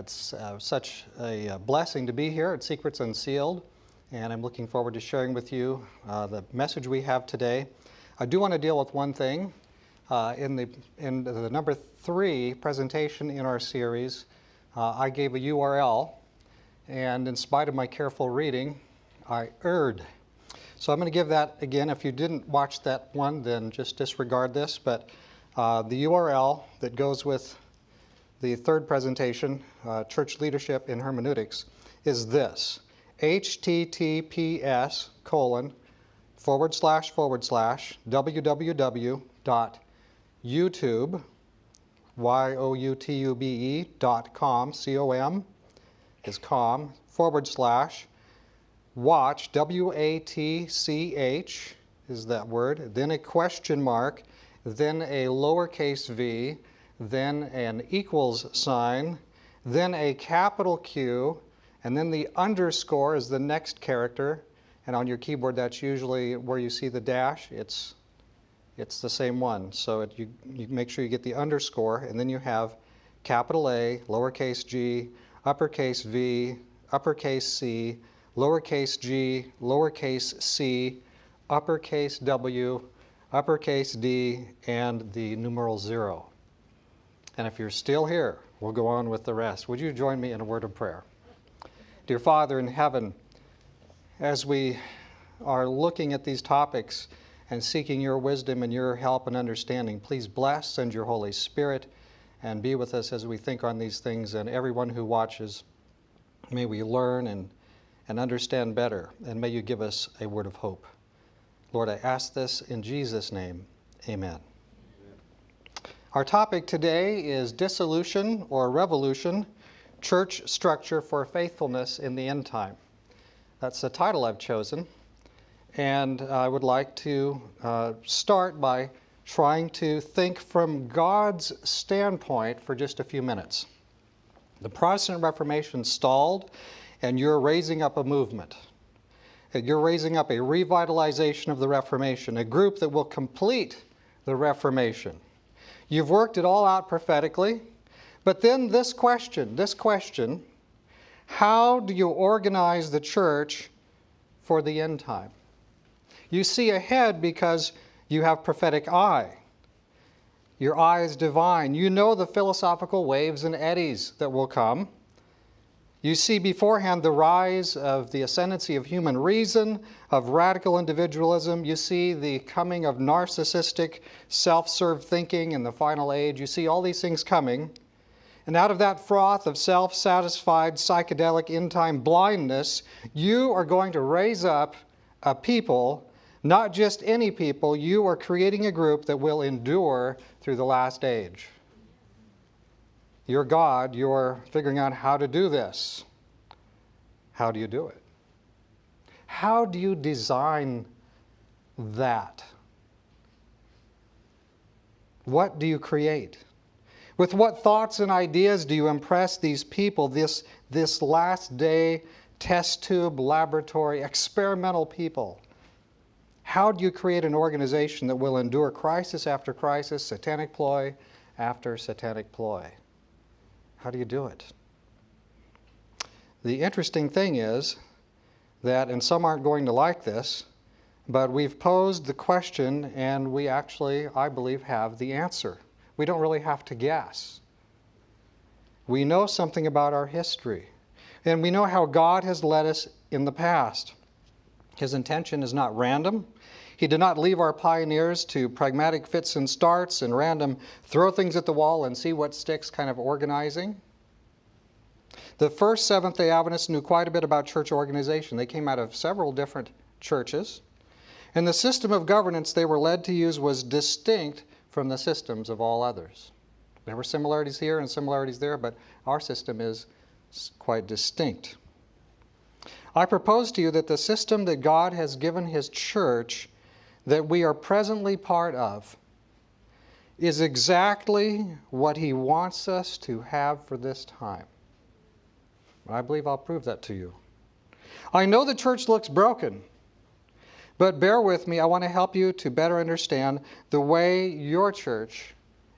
It's such a blessing to be here at Secrets Unsealed, and I'm looking forward to sharing with you the message we have today. I do want to deal with one thing. In the number 3 presentation in our series, I gave a URL, and in spite of my careful reading, I erred. So I'm going to give that again. If you didn't watch that one, then just disregard this. But the URL that goes with the third presentation, Church Leadership in Hermeneutics, is this: https://www.youtube, youtube.com, C-O-M is com, /watch, W-A-T-C-H is that word, then a question mark, then a lowercase v, then an equals sign, then a capital Q, and then the underscore is the next character. And on your keyboard, that's usually where you see the dash. It's the same one. So you make sure you get the underscore, and then you have capital A, lowercase g, uppercase V, uppercase C, lowercase g, lowercase c, uppercase W, uppercase D, and the numeral 0. And if you're still here, we'll go on with the rest. Would you join me in a word of prayer? Dear Father in heaven, as we are looking at these topics and seeking your wisdom and your help and understanding, please bless, send your Holy Spirit, and be with us as we think on these things. And everyone who watches, may we learn and understand better, and may you give us a word of hope. Lord, I ask this in Jesus' name. Amen. Our topic today is Dissolution or Revolution, Church Structure for Faithfulness in the End Time. That's the title I've chosen. And I would like to start by trying to think from God's standpoint for just a few minutes. The Protestant Reformation stalled, and you're raising up a movement. You're raising up a revitalization of the Reformation, a group that will complete the Reformation. You've worked it all out prophetically, but then this question, how do you organize the church for the end time? You see ahead because you have prophetic eye. Your eye is divine. You know the philosophical waves and eddies that will come. You see beforehand the rise of the ascendancy of human reason, of radical individualism. You see the coming of narcissistic, self-served thinking in the final age. You see all these things coming. And out of that froth of self-satisfied, psychedelic, end-time blindness, you are going to raise up a people, not just any people. You are creating a group that will endure through the last age. You're God, you're figuring out how to do this. How do you do it? How do you design that? What do you create? With what thoughts and ideas do you impress these people, this last day test tube laboratory, experimental people? How do you create an organization that will endure crisis after crisis, satanic ploy after satanic ploy? How do you do it? The interesting thing is that, and some aren't going to like this, but we've posed the question and we actually, I believe, have the answer. We don't really have to guess. We know something about our history, and we know how God has led us in the past. His intention is not random. He did not leave our pioneers to pragmatic fits and starts and random throw things at the wall and see what sticks kind of organizing. The first Seventh-day Adventists knew quite a bit about church organization. They came out of several different churches. And the system of governance they were led to use was distinct from the systems of all others. There were similarities here and similarities there, but our system is quite distinct. I propose to you that the system that God has given His church that we are presently part of is exactly what He wants us to have for this time. I believe I'll prove that to you. I know the church looks broken, but bear with me. I want to help you to better understand the way your church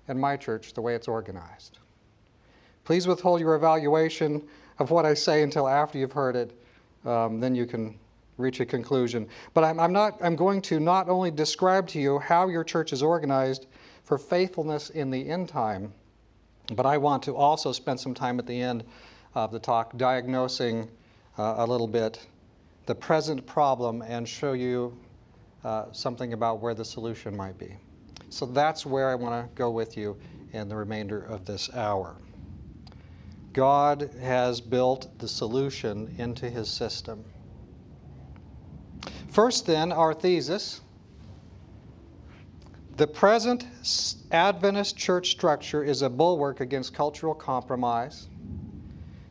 and my church, the way it's organized. Please withhold your evaluation of what I say until after you've heard it. Then you can reach a conclusion. But I'm going to not only describe to you how your church is organized for faithfulness in the end time, but I want to also spend some time at the end of the talk diagnosing a little bit the present problem and show you something about where the solution might be. So that's where I want to go with you in the remainder of this hour. God has built the solution into his system. First then, our thesis. The present Adventist church structure is a bulwark against cultural compromise.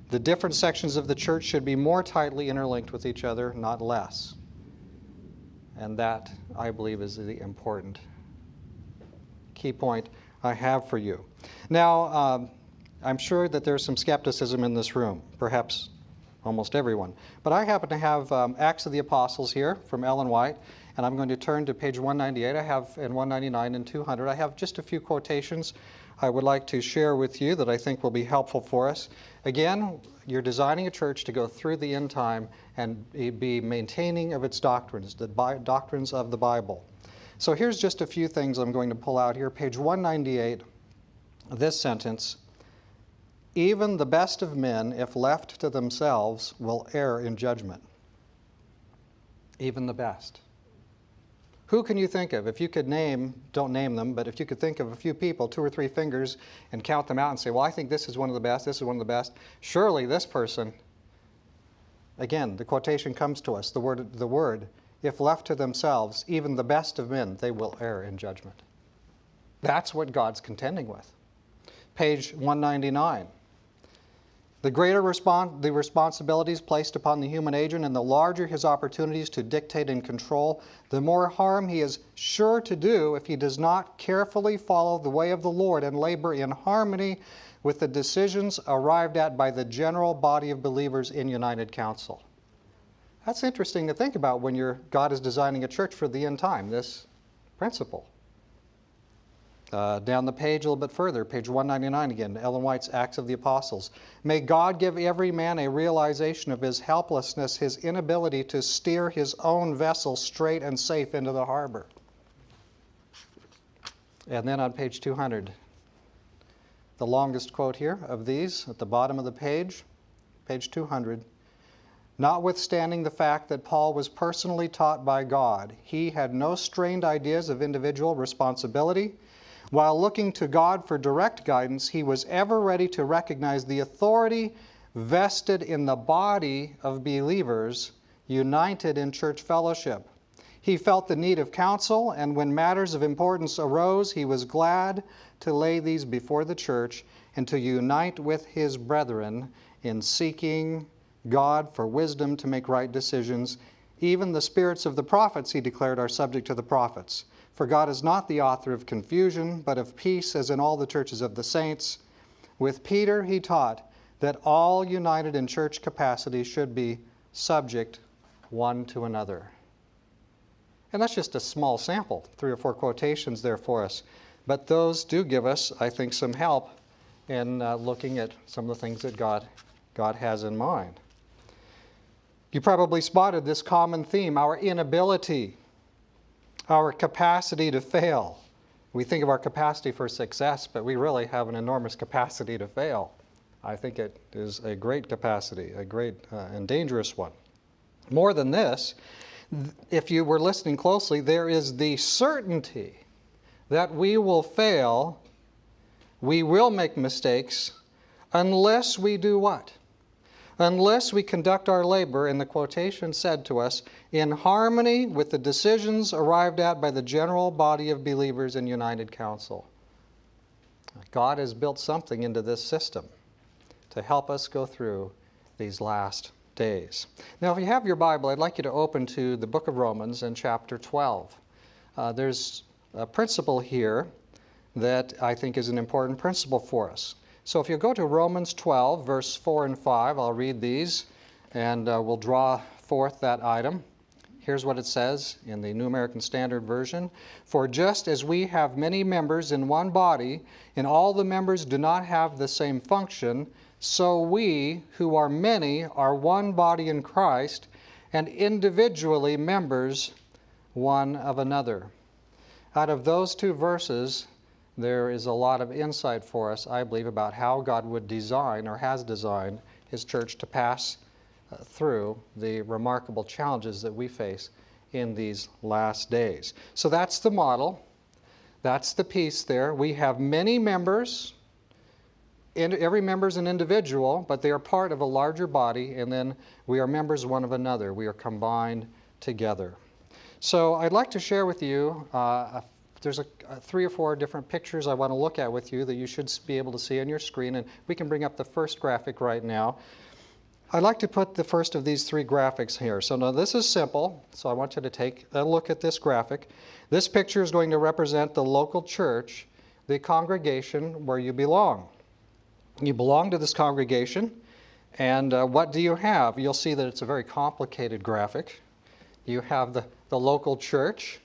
The different sections of the church should be more tightly interlinked with each other, not less. And that, I believe, is the important key point I have for you. Now, I'm sure that there's some skepticism in this room, perhaps almost everyone. But I happen to have Acts of the Apostles here from Ellen White, and I'm going to turn to page 198. I have in 199 and 200. I have just a few quotations I would like to share with you that I think will be helpful for us. Again, you're designing a church to go through the end time and be maintaining of its doctrines, the doctrines of the Bible. So here's just a few things I'm going to pull out here. Page 198, this sentence: even the best of men, if left to themselves, will err in judgment. Even the best. Who can you think of? If you could name, don't name them, but if you could think of a few people, 2 or 3 fingers, and count them out and say, well, I think this is one of the best, this is one of the best. Surely this person, again, the quotation comes to us, the word, if left to themselves, even the best of men, they will err in judgment. That's what God's contending with. Page 199. The greater the responsibilities placed upon the human agent and the larger his opportunities to dictate and control, the more harm he is sure to do if he does not carefully follow the way of the Lord and labor in harmony with the decisions arrived at by the general body of believers in united counsel. That's interesting to think about when God is designing a church for the end time, this principle. Down the page a little bit further, page 199 again, Ellen White's Acts of the Apostles. May God give every man a realization of his helplessness, his inability to steer his own vessel straight and safe into the harbor. And then on page 200, the longest quote here of these, at the bottom of the page 200. Notwithstanding the fact that Paul was personally taught by God, he had no strained ideas of individual responsibility. While looking to God for direct guidance, he was ever ready to recognize the authority vested in the body of believers united in church fellowship. He felt the need of counsel, and when matters of importance arose, he was glad to lay these before the church and to unite with his brethren in seeking God for wisdom to make right decisions. Even the spirits of the prophets, he declared, are subject to the prophets. For God is not the author of confusion, but of peace, as in all the churches of the saints. With Peter, he taught that all united in church capacity should be subject one to another. And that's just a small sample, 3 or 4 quotations there for us. But those do give us, I think, some help in looking at some of the things that God has in mind. You probably spotted this common theme, our inability, our capacity to fail. We think of our capacity for success, but we really have an enormous capacity to fail. I think it is a great capacity, a great and dangerous one. More than this, if you were listening closely, there is the certainty that we will fail, we will make mistakes, unless we do what? Unless we conduct our labor, and the quotation said to us, in harmony with the decisions arrived at by the general body of believers in united counsel. God has built something into this system to help us go through these last days. Now, if you have your Bible, I'd like you to open to the book of Romans in chapter 12. There's a principle here that I think is an important principle for us. So if you go to Romans 12, verse 4 and 5, I'll read these, and we'll draw forth that item Here's what it says in the New American Standard Version. For just as we have many members in one body, and all the members do not have the same function, so we, who are many, are one body in Christ, and individually members one of another. Out of those two verses, there is a lot of insight for us, I believe, about how God would design or has designed His church to pass through the remarkable challenges that we face in these last days. So that's the model. That's the piece there. We have many members. Every member is an individual, but they are part of a larger body, and then we are members one of another. We are combined together. So I'd like to share with you, there's 3 or 4 different pictures I want to look at with you that you should be able to see on your screen, and we can bring up the first graphic right now. I'd like to put the first of these 3 graphics here. So now this is simple, so I want you to take a look at this graphic. This picture is going to represent the local church, the congregation where you belong. You belong to this congregation, and what do you have? You'll see that it's a very complicated graphic. You have the local church,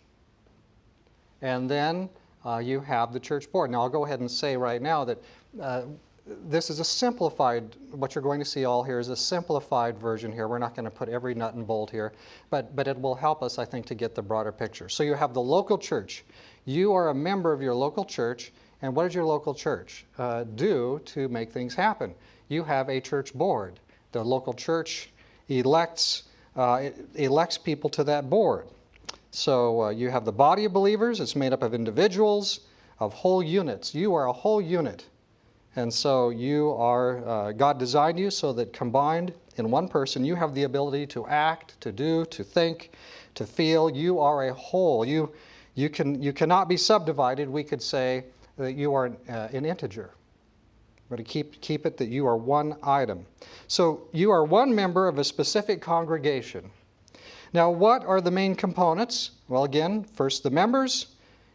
and then you have the church board. Now I'll go ahead and say right now that this is a simplified, what you're going to see all here is a simplified version here. We're not going to put every nut and bolt here, but it will help us, I think, to get the broader picture. So you have the local church. You are a member of your local church, and what does your local church do to make things happen? You have a church board. The local church elects people to that board. So you have the body of believers. It's made up of individuals, of whole units. You are a whole unit. And so you are, God designed you so that combined in one person, you have the ability to act, to do, to think, to feel. You are a whole. You cannot be subdivided. We could say that you are an integer. We're going to keep it that you are one item. So you are one member of a specific congregation. Now, what are the main components? Well, again, first the members.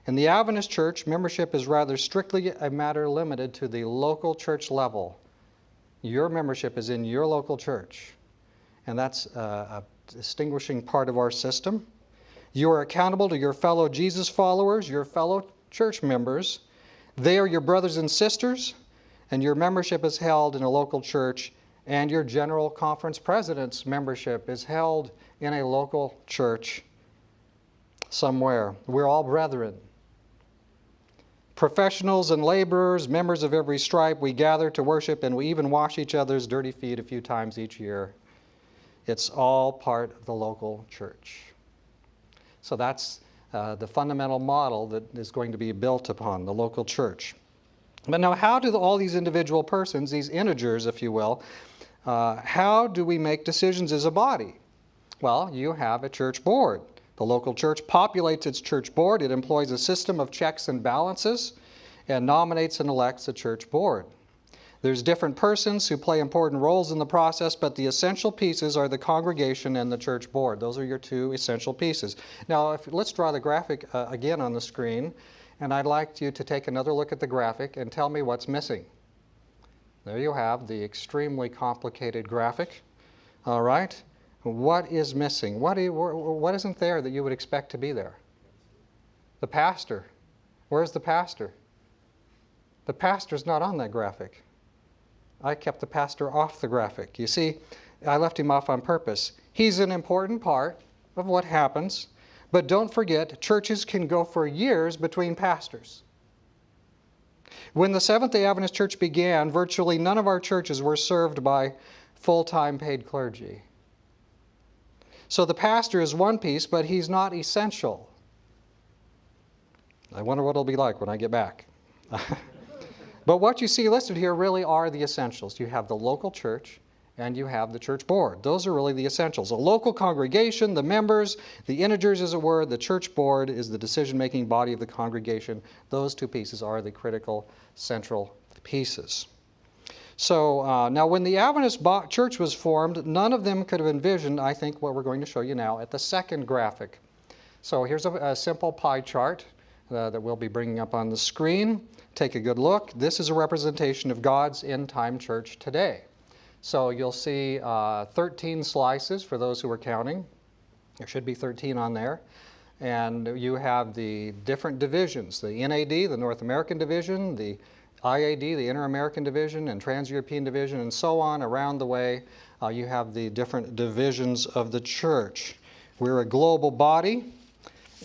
In the Adventist church, membership is rather strictly a matter limited to the local church level. Your membership is in your local church, and that's a distinguishing part of our system. You are accountable to your fellow Jesus followers, your fellow church members. They are your brothers and sisters, and your membership is held in a local church, and your General Conference President's membership is held in a local church somewhere. We're all brethren. Professionals and laborers, members of every stripe, we gather to worship, and we even wash each other's dirty feet a few times each year. It's all part of the local church. So that's the fundamental model that is going to be built upon, the local church. But now, how do all these individual persons, these integers, if you will, how do we make decisions as a body? Well, you have a church board. The local church populates its church board. It employs a system of checks and balances and nominates and elects a church board. There's different persons who play important roles in the process, but the essential pieces are the congregation and the church board. Those are your 2 essential pieces. Now, let's draw the graphic again on the screen, and I'd like you to take another look at the graphic and tell me what's missing. There you have the extremely complicated graphic. All right. What is missing? What isn't there that you would expect to be there? The pastor. Where's the pastor? The pastor's not on that graphic. I kept the pastor off the graphic. You see, I left him off on purpose. He's an important part of what happens, but don't forget, churches can go for years between pastors. When the Seventh-day Adventist Church began, virtually none of our churches were served by full-time paid clergy. So the pastor is one piece, but he's not essential. I wonder what it'll be like when I get back. But what you see listed here really are the essentials. You have the local church and you have the church board. Those are really the essentials. A local congregation, the members, the integers, as it were, the church board is the decision-making body of the congregation. Those 2 pieces are the critical central pieces. So now when the Adventist church was formed, none of them could have envisioned, I think, what we're going to show you now at the second graphic. So here's a simple pie chart that we'll be bringing up on the screen. Take a good look. This is a representation of God's end-time church today. So you'll see 13 slices for those who are counting. There should be 13 on there. And you have the different divisions, the NAD, the North American Division, the IAD, the Inter-American Division, and Trans-European Division, and so on around the way. You have the different divisions of the church. We're a global body,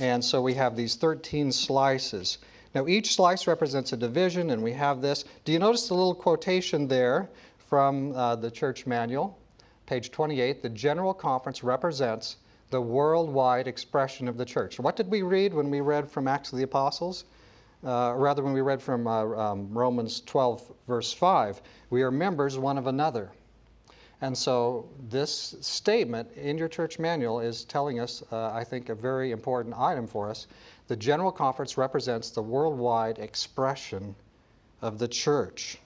and so we have these 13 slices. Now each slice represents a division, and we have this. Do you notice the little quotation there from the church manual? Page 28, the General Conference represents the worldwide expression of the church. What did we read when we read from Acts of the Apostles? Rather, when we read from Romans 12, verse 5, we are members one of another. And so this statement in your church manual is telling us, I think, a very important item for us. The General Conference represents the worldwide expression of the church.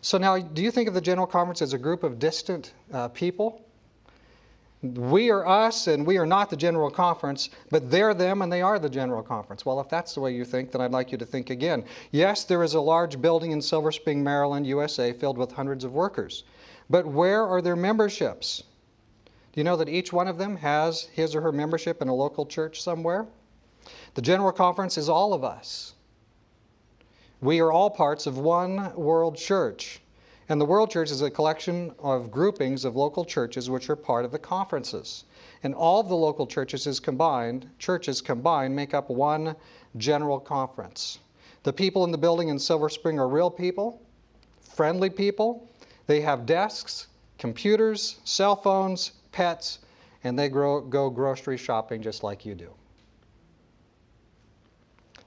So now, do you think of the General Conference as a group of distant people? We are us, and we are not the General Conference, but they're them, and they are the General Conference. Well, if that's the way you think, then I'd like you to think again. Yes, there is a large building in Silver Spring, Maryland, USA, filled with hundreds of workers. But where are their memberships? Do you know that each one of them has his or her membership in a local church somewhere? The General Conference is all of us. We are all parts of one world church. And the world church is a collection of groupings of local churches which are part of the conferences. And all of the local churches combined make up one general conference. The people in the building in Silver Spring are real people, friendly people. They have desks, computers, cell phones, pets, and they go grocery shopping just like you do.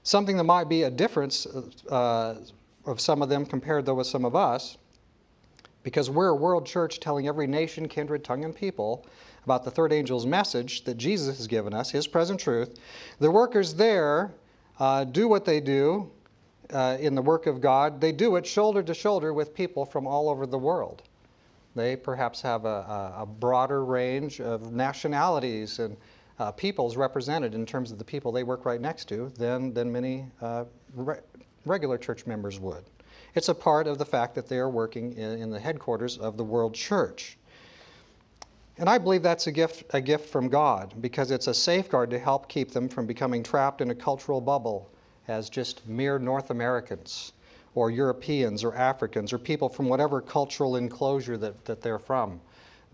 Something that might be a difference of some of them compared though with some of us, because we're a world church telling every nation, kindred, tongue, and people about the third angel's message that Jesus has given us, his present truth. The workers there do what they do in the work of God. They do it shoulder to shoulder with people from all over the world. They perhaps have a broader range of nationalities and peoples represented in terms of the people they work right next to than many regular church members would. It's a part of the fact that they are working in the headquarters of the world church. And I believe that's a gift from God, because it's a safeguard to help keep them from becoming trapped in a cultural bubble as just mere North Americans or Europeans or Africans or people from whatever cultural enclosure that they're from.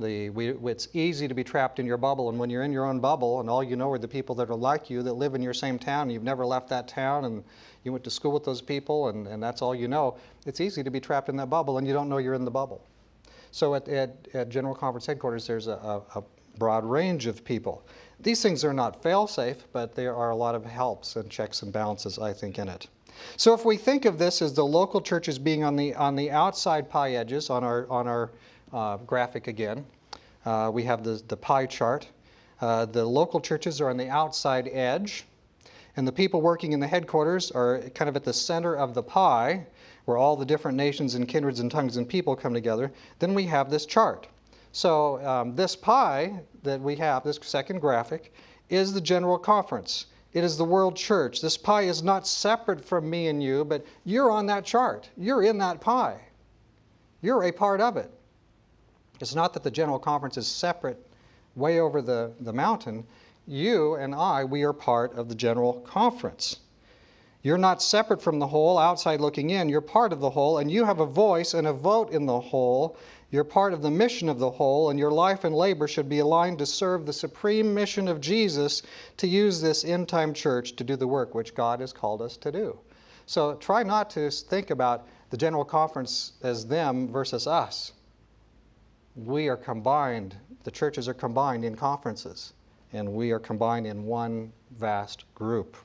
It's easy to be trapped in your bubble, and when you're in your own bubble and all you know are the people that are like you, that live in your same town, and you've never left that town, and you went to school with those people, and that's all you know, it's easy to be trapped in that bubble, and you don't know you're in the bubble. So at General Conference headquarters, there's a broad range of people. These things are not fail-safe, but there are a lot of helps and checks and balances, I think, in it. So if we think of this as the local churches being on the outside pie edges on our graphic again, we have the pie chart. The local churches are on the outside edge, and the people working in the headquarters are kind of at the center of the pie, where all the different nations and kindreds and tongues and people come together. Then we have this chart. So this pie that we have, this second graphic, is the General Conference. It is the world church. This pie is not separate from me and you, but you're on that chart. You're in that pie. You're a part of it. It's not that the General Conference is separate way over the mountain. You and I, we are part of the General Conference. You're not separate from the whole, outside looking in. You're part of the whole, and you have a voice and a vote in the whole. You're part of the mission of the whole, and your life and labor should be aligned to serve the supreme mission of Jesus, to use this end-time church to do the work which God has called us to do. So try not to think about the General Conference as them versus us. We are combined, the churches are combined in conferences, and we are combined in one vast group.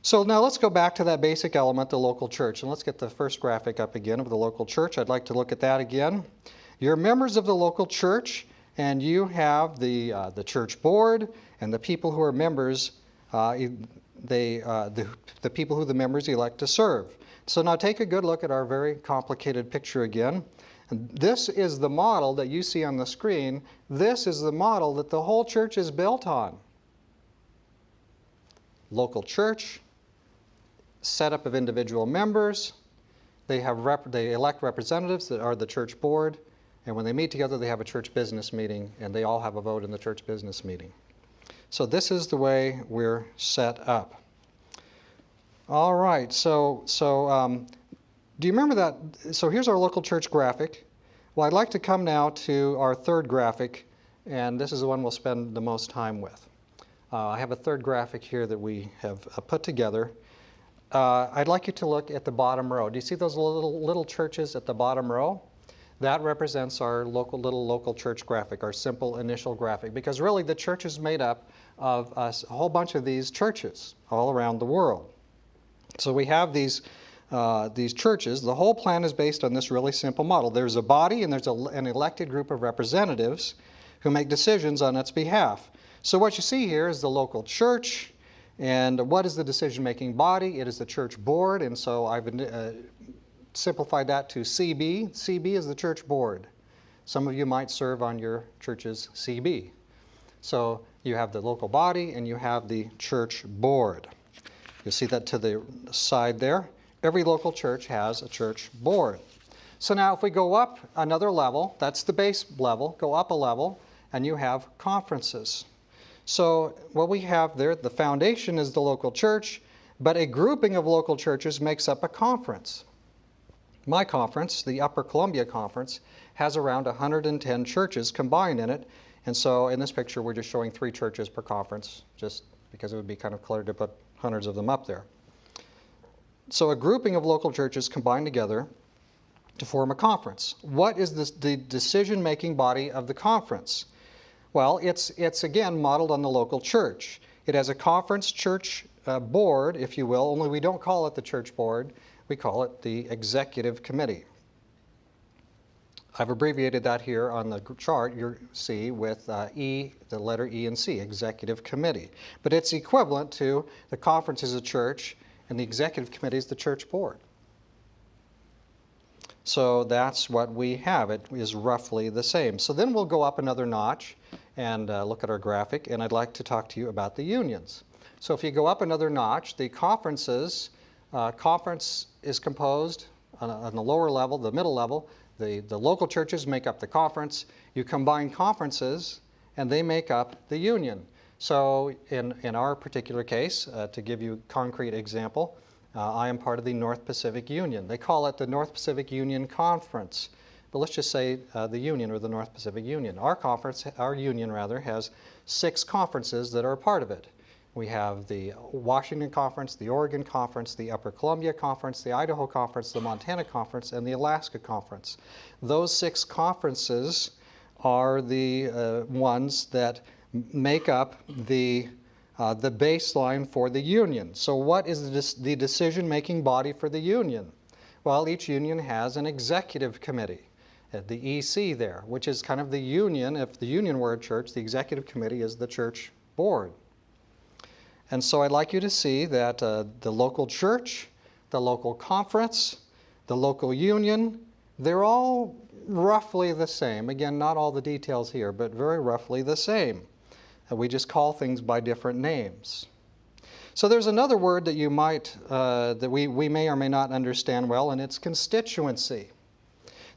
So now let's go back to that basic element, the local church, and let's get the first graphic up again of the local church. I'd like to look at that again. You're members of the local church, and you have the church board and the people who are members, the people who the members elect to serve. So now take a good look at our very complicated picture again. And this is the model that you see on the screen. This is the model that the whole church is built on. Local church, setup of individual members. They elect representatives that are the church board, And when they meet together, they have a church business meeting, and they all have a vote in the church business meeting. So this is the way we're set up. All right, so do you remember that? So here's our local church graphic. Well, I'd like to come now to our third graphic, and this is the one we'll spend the most time with. I have a third graphic here that we have put together. I'd like you to look at the bottom row. Do you see those little churches at the bottom row? That represents our little local church graphic, our simple initial graphic, because really the church is made up of a whole bunch of these churches all around the world. So we have these churches. The whole plan is based on this really simple model. There's a body and there's an elected group of representatives who make decisions on its behalf. So what you see here is the local church, and what is the decision-making body? It is the church board, and so I've simplified that to CB. CB is the church board. Some of you might serve on your church's CB. So you have the local body and you have the church board. You'll see that to the side there. Every local church has a church board. So now if we go up another level, that's the base level, go up a level, and you have conferences. So what we have there, the foundation is the local church, but a grouping of local churches makes up a conference. My conference, the Upper Columbia Conference, has around 110 churches combined in it. And so in this picture, we're just showing 3 churches per conference, just because it would be kind of cluttered to put hundreds of them up there. So a grouping of local churches combined together to form a conference. What is the decision-making body of the conference? Well, it's again modeled on the local church. It has a conference church board, if you will, only we don't call it the church board. We call it the executive committee. I've abbreviated that here on the chart, you see, with E, the letter E and C, executive committee. But it's equivalent to the conference is a church and the executive committee is the church board. So that's what we have. It is roughly the same. So then we'll go up another notch and look at our graphic, and I'd like to talk to you about the unions. So if you go up another notch, the conferences, conference is composed on the lower level, the middle level. The local churches make up the conference. You combine conferences, and they make up the union. So in our particular case, to give you a concrete example, I am part of the North Pacific Union. They call it the North Pacific Union Conference. But let's just say the Union or the North Pacific Union. Our union rather, has 6 conferences that are a part of it. We have the Washington Conference, the Oregon Conference, the Upper Columbia Conference, the Idaho Conference, the Montana Conference, and the Alaska Conference. Those 6 conferences are the ones that make up the baseline for the union. So what is the decision-making body for the union? Well, each union has an executive committee, the EC there, which is kind of the union. If the union were a church, the executive committee is the church board. And so I'd like you to see that the local church, the local conference, the local union, they're all roughly the same. Again, not all the details here, but very roughly the same. We just call things by different names. So there's another word that you might, that we may or may not understand well, and it's constituency.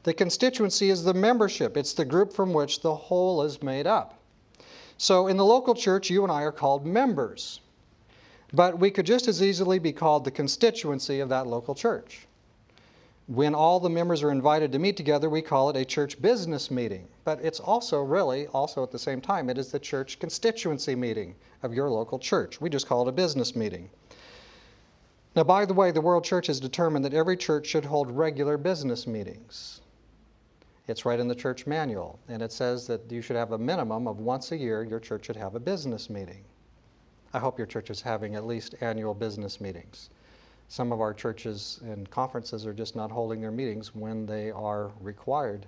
The constituency is the membership. It's the group from which the whole is made up. So in the local church, you and I are called members. But we could just as easily be called the constituency of that local church. When all the members are invited to meet together, we call it a church business meeting. But it's also really, at the same time, it is the church constituency meeting of your local church. We just call it a business meeting. Now, by the way, the World Church has determined that every church should hold regular business meetings. It's right in the church manual, and it says that you should have a minimum of once a year, your church should have a business meeting. I hope your church is having at least annual business meetings. Some of our churches and conferences are just not holding their meetings when they are required,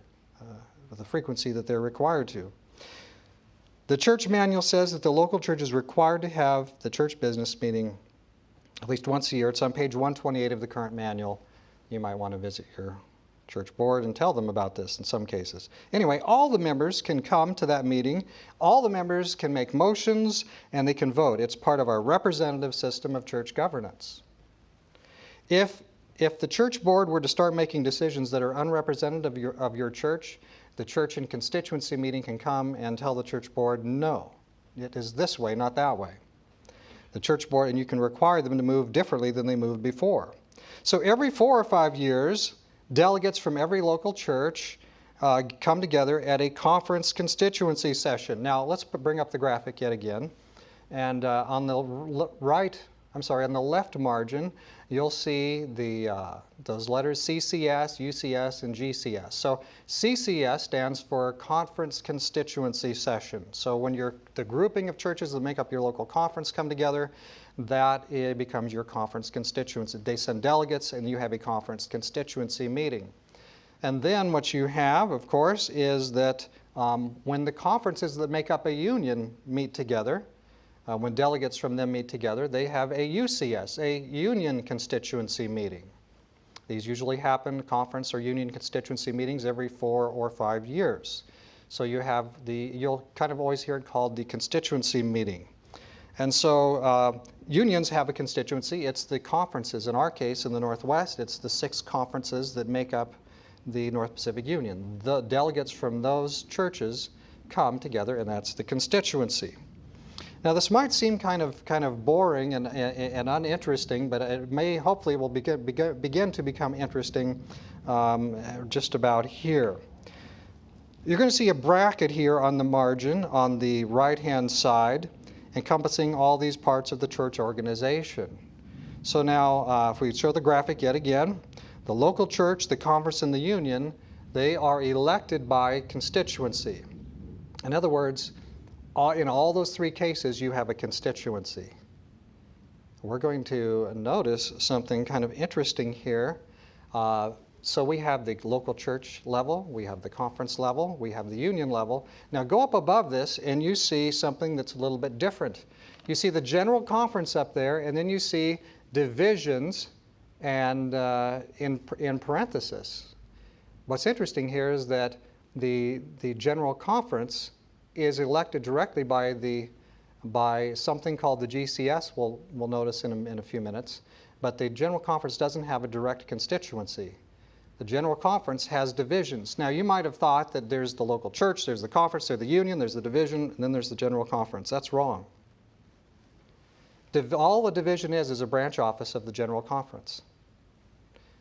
with the frequency that they're required to. The church manual says that the local church is required to have the church business meeting at least once a year. It's on page 128 of the current manual. You might want to visit your church board and tell them about this in some cases. Anyway, all the members can come to that meeting. All the members can make motions and they can vote. It's part of our representative system of church governance. If the church board were to start making decisions that are unrepresentative of your church, the church and constituency meeting can come and tell the church board, no, it is this way, not that way. The church board, and you can require them to move differently than they moved before. So every 4 or 5 years, delegates from every local church come together at a conference constituency session. Now let's bring up the graphic yet again. And on the on the left margin, you'll see those letters CCS, UCS, and GCS. So CCS stands for Conference Constituency Session. So when the grouping of churches that make up your local conference come together, that becomes your conference constituency. They send delegates, and you have a conference constituency meeting. And then what you have, of course, is that when the conferences that make up a union meet together, when delegates from them meet together, they have a UCS, a Union Constituency Meeting. These usually happen, conference or union constituency meetings, every 4 or 5 years. So you have you'll kind of always hear it called the constituency meeting. And so unions have a constituency. It's the conferences. In our case, in the Northwest, it's the 6 conferences that make up the North Pacific Union. The delegates from those churches come together, and that's the constituency. Now, this might seem kind of boring and uninteresting, but it may, hopefully, will begin to become interesting just about here. You're going to see a bracket here on the margin on the right-hand side, encompassing all these parts of the church organization. So now, if we show the graphic yet again, the local church, the conference, and the union, they are elected by constituency. In other words, in all those 3 cases, you have a constituency. We're going to notice something kind of interesting here. So we have the local church level, we have the conference level, we have the union level. Now go up above this and you see something that's a little bit different. You see the general conference up there, and then you see divisions and in parenthesis. What's interesting here is that the general conference is elected directly by something called the GCS. We'll notice in a few minutes. But the general conference doesn't have a direct constituency. The general conference has divisions. Now, you might have thought that there's the local church, there's the conference, there's the union, there's the division, and then there's the general conference. That's wrong. All the division is a branch office of the general conference.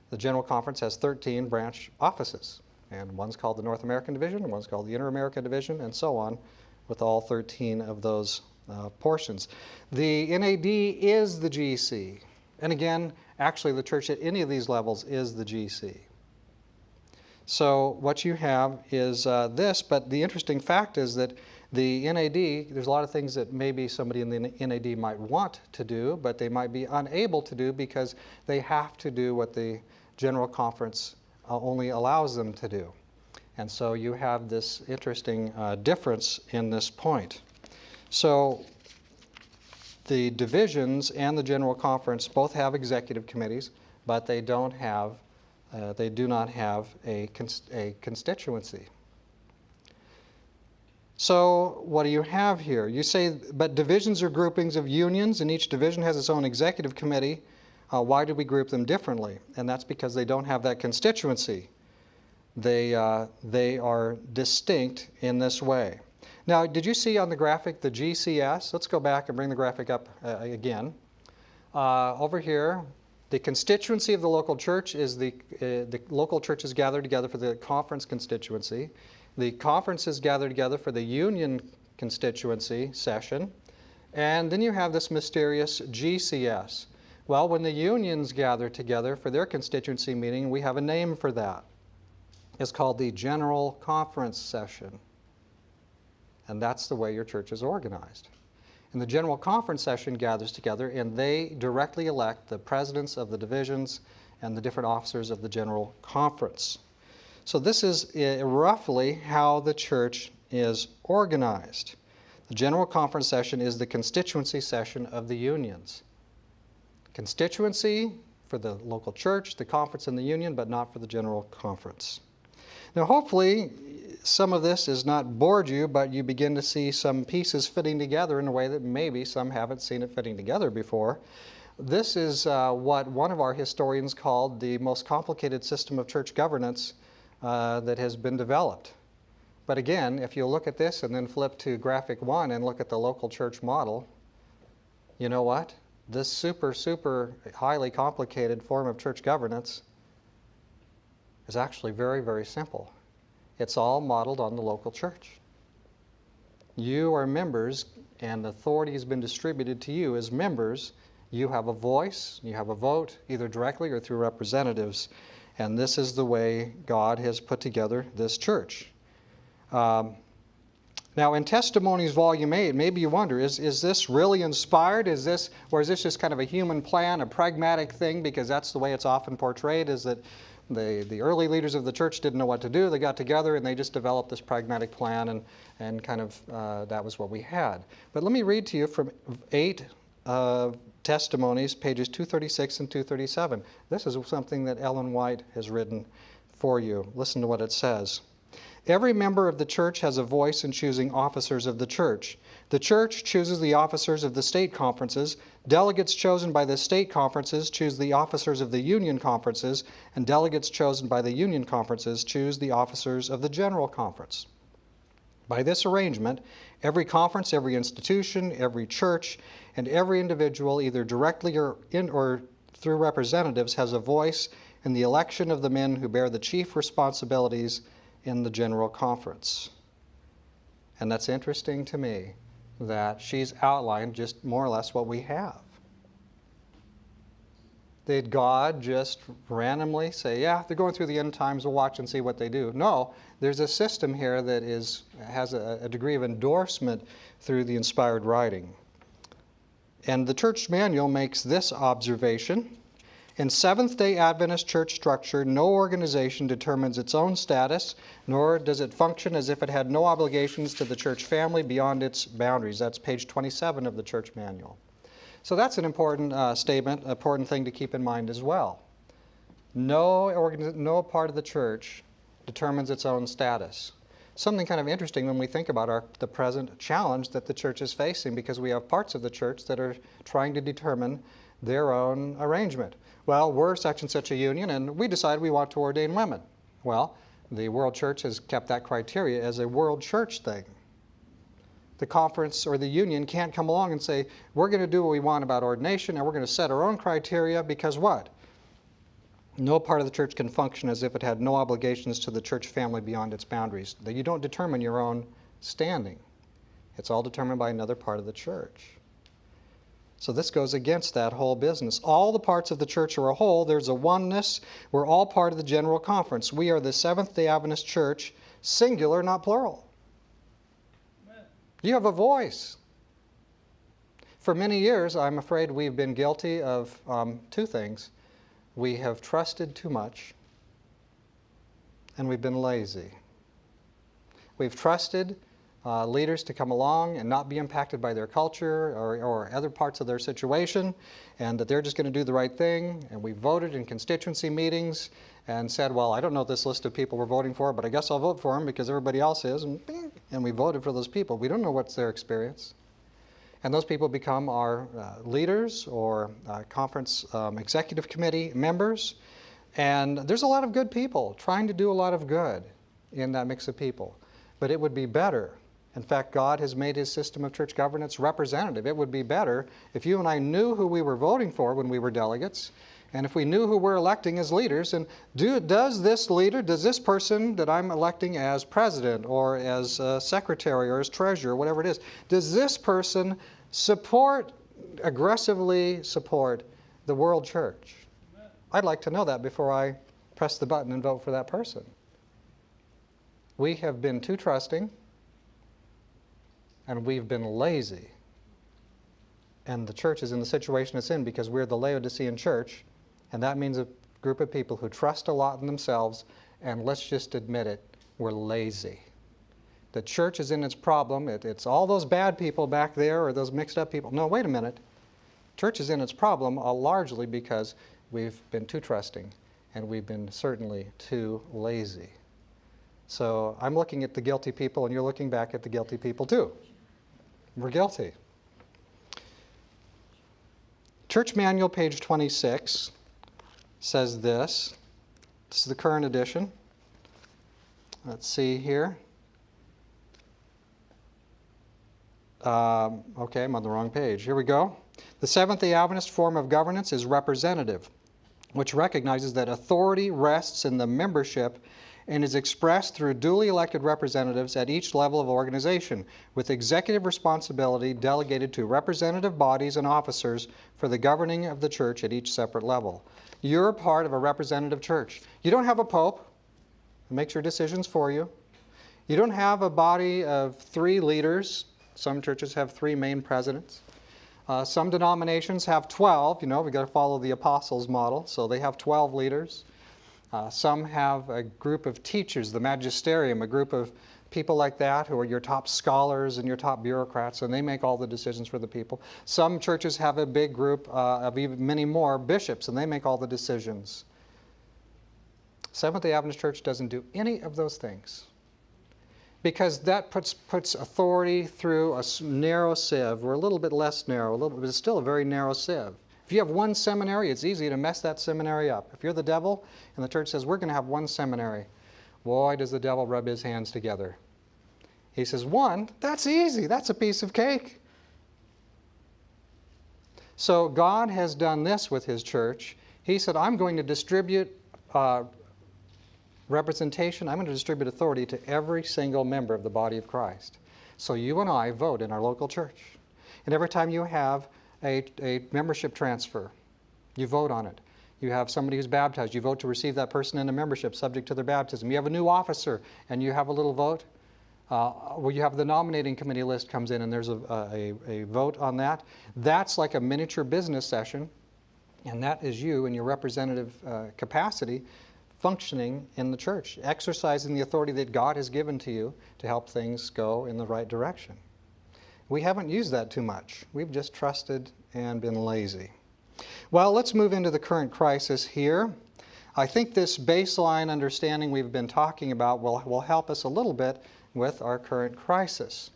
The general conference has 13 branch offices, and one's called the North American Division, and one's called the Inter-American Division, and so on, with all 13 of those portions. The NAD is the GC. And again, actually the church at any of these levels is the GC. So what you have is this, but the interesting fact is that the NAD, there's a lot of things that maybe somebody in the NAD might want to do, but they might be unable to do because they have to do what the General Conference only allows them to do. And so you have this interesting difference in this point. So the divisions and the General Conference both have executive committees, but they do not have a constituency. So what do you have here? You say, but divisions are groupings of unions, and each division has its own executive committee. Why do we group them differently? And that's because they don't have that constituency. They are distinct in this way. Now, did you see on the graphic the GCS? Let's go back and bring the graphic up again. Over here, the constituency of the local church is the local churches gather together for the conference constituency. The conferences gather together for the union constituency session. And then you have this mysterious GCS. Well, when the unions gather together for their constituency meeting, we have a name for that. It's called the General Conference Session. And that's the way your church is organized. And the General Conference Session gathers together, and they directly elect the presidents of the divisions and the different officers of the General Conference. So this is roughly how the church is organized. The General Conference Session is the constituency session of the unions. Constituency for the local church, the conference, and the union, but not for the General Conference. Now, hopefully, some of this has not bored you, but you begin to see some pieces fitting together in a way that maybe some haven't seen it fitting together before. This is what one of our historians called the most complicated system of church governance that has been developed. But again, if you look at this and then flip to graphic 1 and look at the local church model, you know what? This super, super highly complicated form of church governance is actually very, very simple. It's all modeled on the local church. You are members, and authority has been distributed to you as members. You have a voice, you have a vote, either directly or through representatives. And this is the way God has put together this church. Now, in Testimonies Volume 8, maybe you wonder, is this really inspired? Or is this just kind of a human plan, a pragmatic thing? Because that's the way it's often portrayed, is that the early leaders of the church didn't know what to do. They got together and they just developed this pragmatic plan, and kind of that was what we had. But let me read to you from 8 Testimonies, pages 236 and 237. This is something that Ellen White has written for you. Listen to what it says. Every member of the church has a voice in choosing officers of the church. The church chooses the officers of the state conferences. Delegates chosen by the state conferences choose the officers of the union conferences, and delegates chosen by the union conferences choose the officers of the general conference. By this arrangement, every conference, every institution, every church, and every individual, either directly or through representatives, has a voice in the election of the men who bear the chief responsibilities in the general conference. And that's interesting to me that she's outlined just more or less what we have. Did God just randomly say, yeah, they're going through the end times, we'll watch and see what they do? No, there's a system here that has a degree of endorsement through the inspired writing. And the church manual makes this observation. In Seventh-day Adventist church structure, no organization determines its own status, nor does it function as if it had no obligations to the church family beyond its boundaries. That's page 27 of the church manual. So that's an important statement, important thing to keep in mind as well. No part of the church determines its own status. Something kind of interesting when we think about the present challenge that the church is facing, because we have parts of the church that are trying to determine their own arrangement. Well, we're such and such a union, and we decide we want to ordain women. Well, the World Church has kept that criteria as a world church thing. The conference or the union can't come along and say, we're going to do what we want about ordination, and we're going to set our own criteria, because what? No part of the church can function as if it had no obligations to the church family beyond its boundaries. That you don't determine your own standing. It's all determined by another part of the church. So this goes against that whole business. All the parts of the church are a whole. There's a oneness. We're all part of the general conference. We are the Seventh-day Adventist Church, singular, not plural. Amen. You have a voice. For many years, I'm afraid we've been guilty of two things. We have trusted too much, and we've been lazy. We've trusted leaders to come along and not be impacted by their culture or other parts of their situation, and that they're just going to do the right thing. And we voted in constituency meetings and said, well, I don't know this list of people we're voting for, but I guess I'll vote for them because everybody else is, and we voted for those people. We don't know what's their experience. And those people become our leaders or conference executive committee members. And there's a lot of good people trying to do a lot of good in that mix of people. But it would be better. In fact, God has made his system of church governance representative. It would be better if you and I knew who we were voting for when we were delegates, and if we knew who we're electing as leaders, and does this person that I'm electing as president or as secretary or as treasurer, whatever it is, does this person aggressively support the world church? I'd like to know that before I press the button and vote for that person. We have been too trusting, and we've been lazy. And the church is in the situation it's in because we're the Laodicean church, and that means a group of people who trust a lot in themselves, and let's just admit it, we're lazy. The church is in its problem. It's all those bad people back there or those mixed up people. No, wait a minute. Church is in its problem largely because we've been too trusting, and we've been certainly too lazy. So I'm looking at the guilty people, and you're looking back at the guilty people too. We're guilty. Church Manual, page 26, says this. This is the current edition. Let's see here. Okay, I'm on the wrong page. Here we go. The Seventh-day Adventist form of governance is representative, which recognizes that authority rests in the membership and is expressed through duly elected representatives at each level of organization, with executive responsibility delegated to representative bodies and officers for the governing of the church at each separate level. You're part of a representative church. You don't have a pope who makes your decisions for you. You don't have a body of 3 leaders. Some churches have 3 main presidents. Some denominations have 12. You know, we've got to follow the apostles' model, so they have 12 leaders. Some have a group of teachers, the magisterium, a group of people like that who are your top scholars and your top bureaucrats, and they make all the decisions for the people. Some churches have a big group of even many more bishops, and they make all the decisions. Seventh-day Adventist Church doesn't do any of those things, because that puts authority through a narrow sieve. We're a little bit less narrow, but it's still a very narrow sieve. If you have one seminary, it's easy to mess that seminary up. If you're the devil and the church says, we're going to have one seminary, boy, does the devil rub his hands together. He says, one? That's easy. That's a piece of cake. So God has done this with His church. He said, I'm going to distribute representation. I'm going to distribute authority to every single member of the body of Christ. So you and I vote in our local church. And every time you have a membership transfer, you vote on it. You have somebody who's baptized, you vote to receive that person into membership subject to their baptism. You have a new officer, and you have a little vote. Where you have the nominating committee list comes in, and there's a vote on that. That's like a miniature business session, and that is you in your representative capacity functioning in the church, exercising the authority that God has given to you to help things go in the right direction. We haven't used that too much. We've just trusted and been lazy. Well, let's move into the current crisis here. I think this baseline understanding we've been talking about will help us a little bit with our current crisis.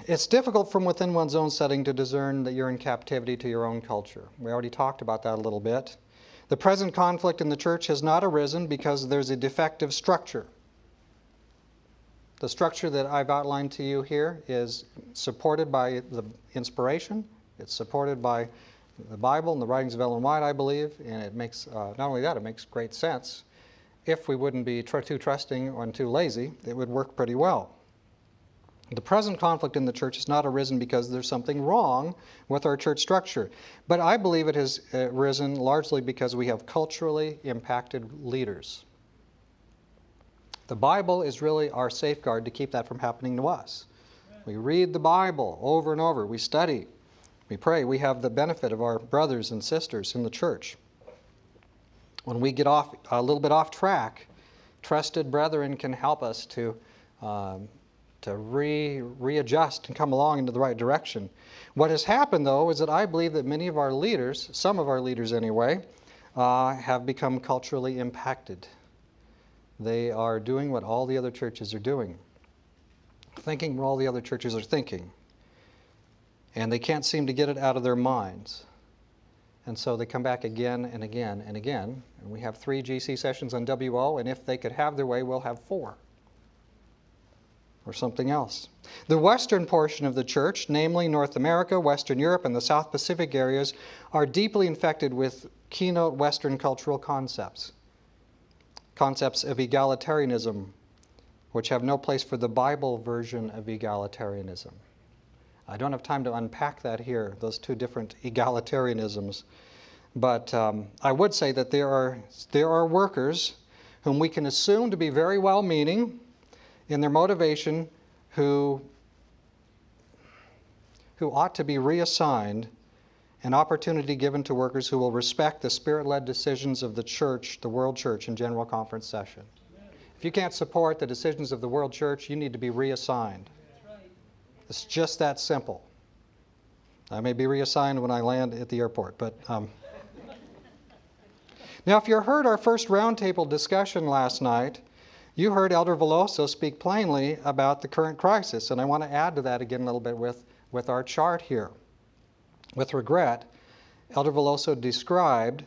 It's difficult from within one's own setting to discern that you're in captivity to your own culture. We already talked about that a little bit. The present conflict in the church has not arisen because there's a defective structure. The structure that I've outlined to you here is supported by the inspiration. It's supported by the Bible and the writings of Ellen White, I believe, and it makes, not only that, it makes great sense. If we wouldn't be too trusting or too lazy, it would work pretty well. The present conflict in the church has not arisen because there's something wrong with our church structure. But I believe it has arisen largely because we have culturally impacted leaders. The Bible is really our safeguard to keep that from happening to us. We read the Bible over and over. We study. We pray. We have the benefit of our brothers and sisters in the church. When we get off a little bit off track, trusted brethren can help us to readjust and come along into the right direction. What has happened, though, is that I believe that many of our leaders, some of our leaders anyway, have become culturally impacted. They are doing what all the other churches are doing, thinking what all the other churches are thinking, and they can't seem to get it out of their minds. And so they come back again and again and again. And we have 3 GC sessions on WO, and if they could have their way, we'll have 4. Or something else. The western portion of the church, namely North America, Western Europe, and the South Pacific areas, are deeply infected with keynote Western cultural concepts. Concepts of egalitarianism, which have no place for the Bible version of egalitarianism. I don't have time to unpack that here, those 2 different egalitarianisms. But I would say that there are workers whom we can assume to be very well-meaning in their motivation who ought to be reassigned an opportunity given to workers who will respect the Spirit-led decisions of the church, the world church, in General Conference session. If you can't support the decisions of the world church, you need to be reassigned. It's just that simple. I may be reassigned when I land at the airport, but... Now, if you heard our first roundtable discussion last night, you heard Elder Veloso speak plainly about the current crisis, and I want to add to that again a little bit with our chart here. With regret, Elder Veloso described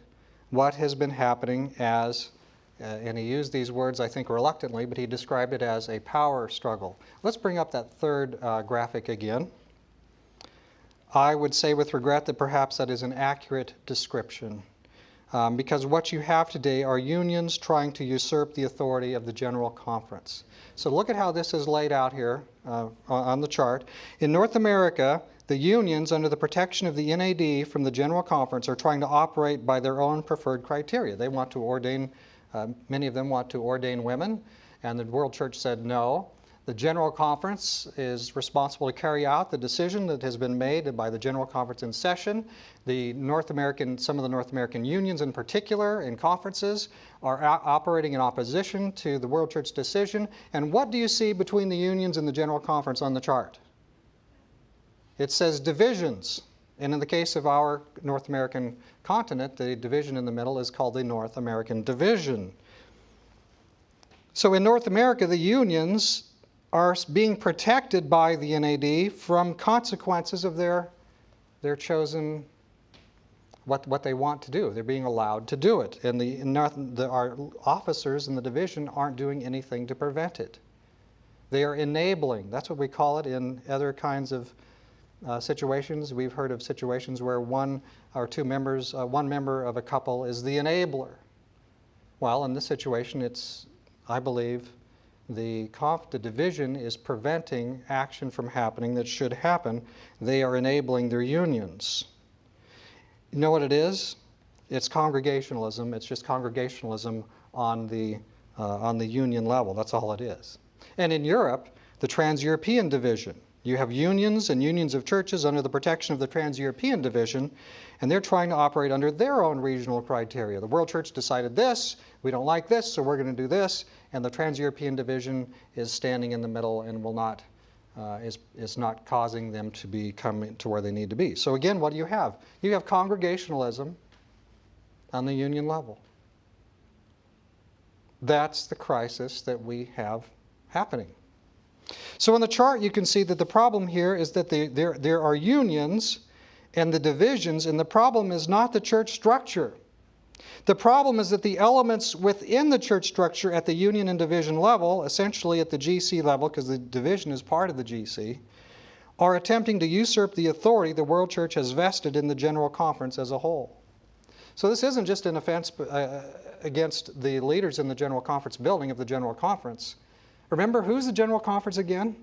what has been happening as And he used these words, I think, reluctantly, but he described it as a power struggle. Let's bring up that third graphic again. I would say with regret that perhaps that is an accurate description. Because what you have today are unions trying to usurp the authority of the General Conference. So look at how this is laid out here on the chart. In North America, the unions, under the protection of the NAD from the General Conference, are trying to operate by their own preferred criteria. They want to ordain, many of them want to ordain women, and the World Church said no. The General Conference is responsible to carry out the decision that has been made by the General Conference in session. The North American, some of the North American unions in particular, in conferences, are operating in opposition to the World Church decision. And what do you see between the unions and the General Conference on the chart? It says divisions. And in the case of our North American continent, the division in the middle is called the North American Division. So in North America, the unions are being protected by the NAD from consequences of their chosen, what they want to do. They're being allowed to do it. And our officers in the division aren't doing anything to prevent it. They are enabling. That's what we call it in other kinds of situations. We've heard of situations where one member of a couple is the enabler. Well, in this situation, it's, I believe, the division is preventing action from happening that should happen. They are enabling their unions. You know what it is? It's congregationalism. It's just congregationalism on the union level. That's all it is. And in Europe, the Trans-European Division. You have unions and unions of churches under the protection of the Trans-European Division, and they're trying to operate under their own regional criteria. The World Church decided this, we don't like this, so we're going to do this, and the Trans-European Division is standing in the middle and will not, is not causing them to come to where they need to be. So again, what do you have? You have congregationalism on the union level. That's the crisis that we have happening. So on the chart, you can see that the problem here is that there are unions and the divisions, and the problem is not the church structure. The problem is that the elements within the church structure at the union and division level, essentially at the GC level, because the division is part of the GC, are attempting to usurp the authority the World Church has vested in the General Conference as a whole. So this isn't just an offense against the leaders in the General Conference building of the General Conference. Remember, who's the General Conference again?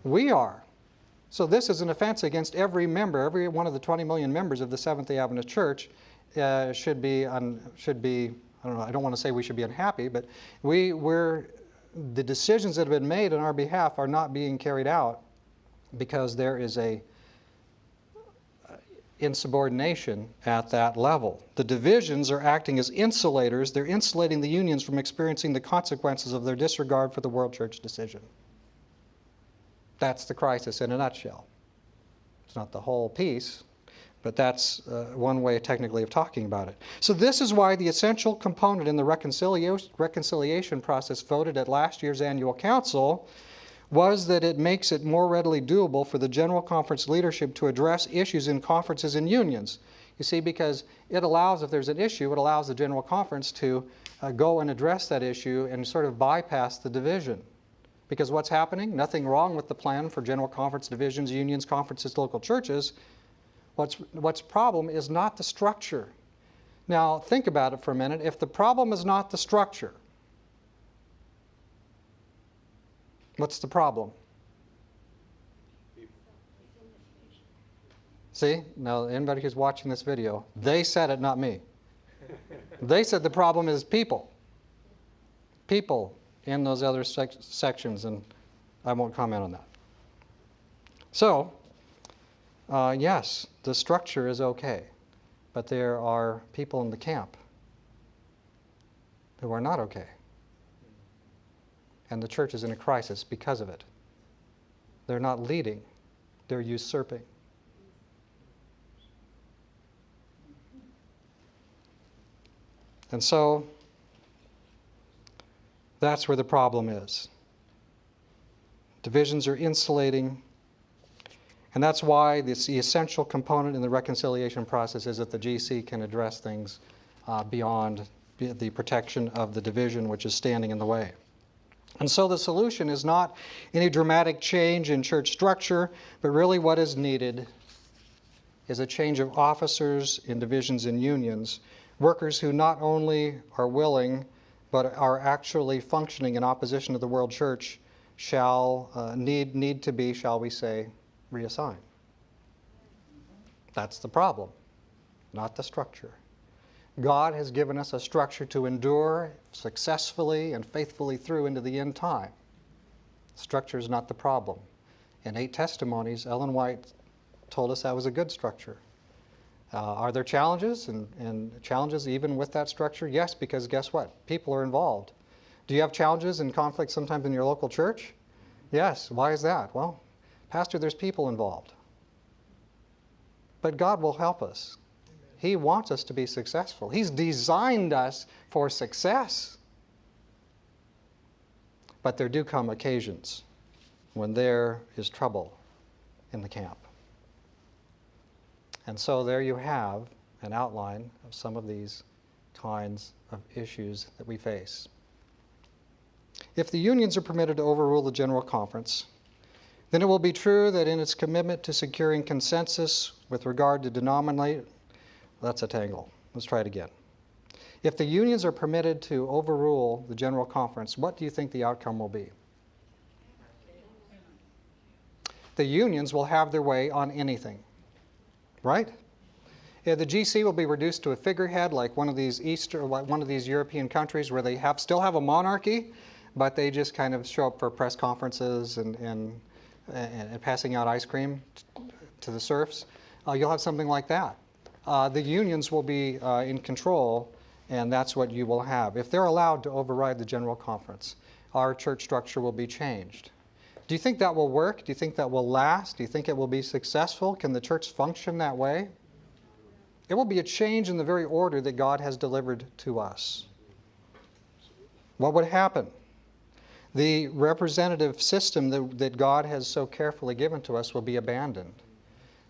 We are. So this is an offense against every member, every one of the 20 million members of the Seventh-day Adventist Church should be, I don't know, I don't want to say we should be unhappy, but the decisions that have been made on our behalf are not being carried out because there is a insubordination at that level. The divisions are acting as insulators. They're insulating the unions from experiencing the consequences of their disregard for the World Church decision. That's the crisis in a nutshell. It's not the whole piece, but that's one way technically of talking about it. So this is why the essential component in the reconciliation process voted at last year's annual council was that it makes it more readily doable for the General Conference leadership to address issues in conferences and unions. You see, because it allows, if there's an issue, it allows the General Conference to go and address that issue and sort of bypass the division. Because what's happening? Nothing wrong with the plan for General Conference, divisions, unions, conferences, local churches. What's problem is not the structure. Now, think about it for a minute. If the problem is not the structure, what's the problem? See? Now, anybody who's watching this video, they said it, not me. They said the problem is people. People in those other sections, and I won't comment on that. So, yes, the structure is okay, but there are people in the camp who are not okay. And the church is in a crisis because of it. They're not leading, they're usurping. And so, that's where the problem is. Divisions are insulating, and that's why the essential component in the reconciliation process is that the GC can address things beyond the protection of the division which is standing in the way. And so the solution is not any dramatic change in church structure, but really what is needed is a change of officers in divisions and unions, workers who not only are willing, but are actually functioning in opposition to the world church shall need to be, shall we say, reassigned. That's the problem, not the structure. God has given us a structure to endure successfully and faithfully through into the end time. Structure is not the problem. In 8 Testimonies, Ellen White told us that was a good structure. Are there challenges and challenges even with that structure? Yes, because guess what? People are involved. Do you have challenges and conflicts sometimes in your local church? Yes. Why is that? Well, Pastor, there's people involved. But God will help us. He wants us to be successful. He's designed us for success. But there do come occasions when there is trouble in the camp. And so there you have an outline of some of these kinds of issues that we face. If the unions are permitted to overrule the General Conference, then it will be true that in its commitment to securing consensus with regard to that's a tangle. Let's try it again. If the unions are permitted to overrule the General Conference, what do you think the outcome will be? The unions will have their way on anything, right? Yeah, the GC will be reduced to a figurehead like one of these European countries where they still have a monarchy, but they just kind of show up for press conferences and passing out ice cream to the serfs. You'll have something like that. The unions will be in control, and that's what you will have. If they're allowed to override the General Conference, our church structure will be changed. Do you think that will work? Do you think that will last? Do you think it will be successful? Can the church function that way? It will be a change in the very order that God has delivered to us. What would happen? The representative system that God has so carefully given to us will be abandoned,